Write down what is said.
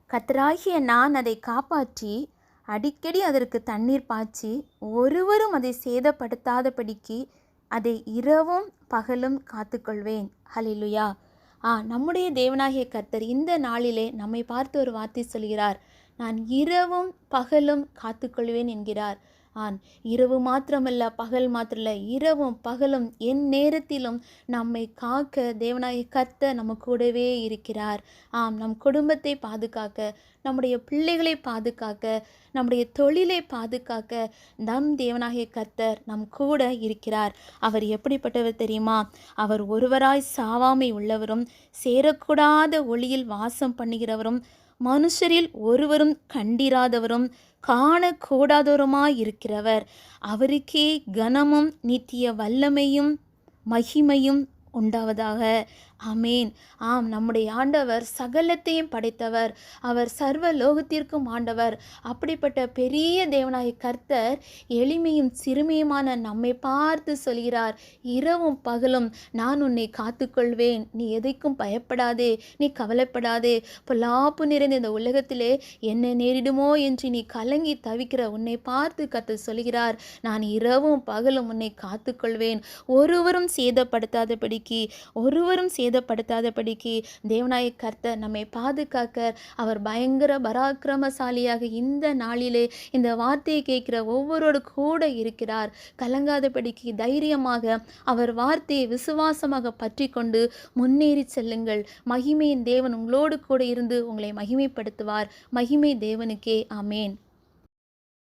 கர்த்தராகிய நான் அதை காப்பாற்றி அடிக்கடி அதற்கு தண்ணீர் பாய்ச்சி ஒருவரும் அதை சேதப்படுத்தாதபடிக்கு அதை இரவும் பகலும் காத்துக்கொள்வேன். ஹல்லேலூயா. நம்முடைய தேவனாகிய கர்த்தர் இந்த நாளிலே நம்மை பார்த்து ஒரு வார்த்தை சொல்கிறார். நான் இரவும் பகலும் காத்துக்கொள்வேன் என்கிறார். இரவு மாத்திரமல்ல, பகல் மாத்திரமல்ல, இரவும் பகலும் என் நேரத்திலும் நம்மை காக்க தேவனாகிய கர்த்தர் நம்ம கூடவே இருக்கிறார். நம் குடும்பத்தை பாதுகாக்க, நம்முடைய பிள்ளைகளை பாதுகாக்க, நம்முடைய தொழிலை பாதுகாக்க நம் தேவனாகிய கர்த்தர் நம் கூட இருக்கிறார். அவர் எப்படிப்பட்டவர் தெரியுமா? அவர் ஒருவராய் சாவாமை உள்ளவரும், சேரக்கூடாத ஒளியில் வாசம் பண்ணுகிறவரும், மனுஷரில் ஒருவரும் கண்டிராதவரும் காணக்கூடாதவருமாயிருக்கிறவர். அவருக்கே கனமும் நித்திய வல்லமையும் மகிமையும் உண்டாவதாக. ஆமேன். நம்முடைய ஆண்டவர் சகலத்தையும் படைத்தவர். அவர் சர்வ லோகத்திற்கும் ஆண்டவர். அப்படிப்பட்ட பெரிய தேவனாகிய கர்த்தர் எளிமையும் சிறுமியுமான நம்மை பார்த்து சொல்கிறார், இரவும் பகலும் நான் உன்னை காத்துக்கொள்வேன். நீ எதைக்கும் பயப்படாதே, நீ கவலைப்படாதே. பொல்லாப்பு நிறைந்த இந்த உலகத்திலே என்ன நேரிடுமோ என்று நீ கலங்கி தவிக்கிற உன்னை பார்த்து கர்த்தர் சொல்கிறார், நான் இரவும் பகலும் உன்னை காத்துக்கொள்வேன். ஒருவரும் சேதப்படுத்தாதபடிக்கு தேவனாகிய கர்த்தர் நம்மை பாதுகாக்க அவர் பயங்கர பராக்கிரமசாலியாக இந்த நாளிலே இந்த வார்த்தையை கேட்கிற ஒவ்வொருவரோடு கூட இருக்கிறார். கலங்காதபடிக்கு தைரியமாக அவர் வார்த்தையை விசுவாசமாக பற்றி கொண்டு முன்னேறி செல்லுங்கள். மகிமையின் தேவன் உங்களோடு கூட இருந்து உங்களை மகிமைப்படுத்துவார். மகிமை தேவனுக்கே. ஆமேன்.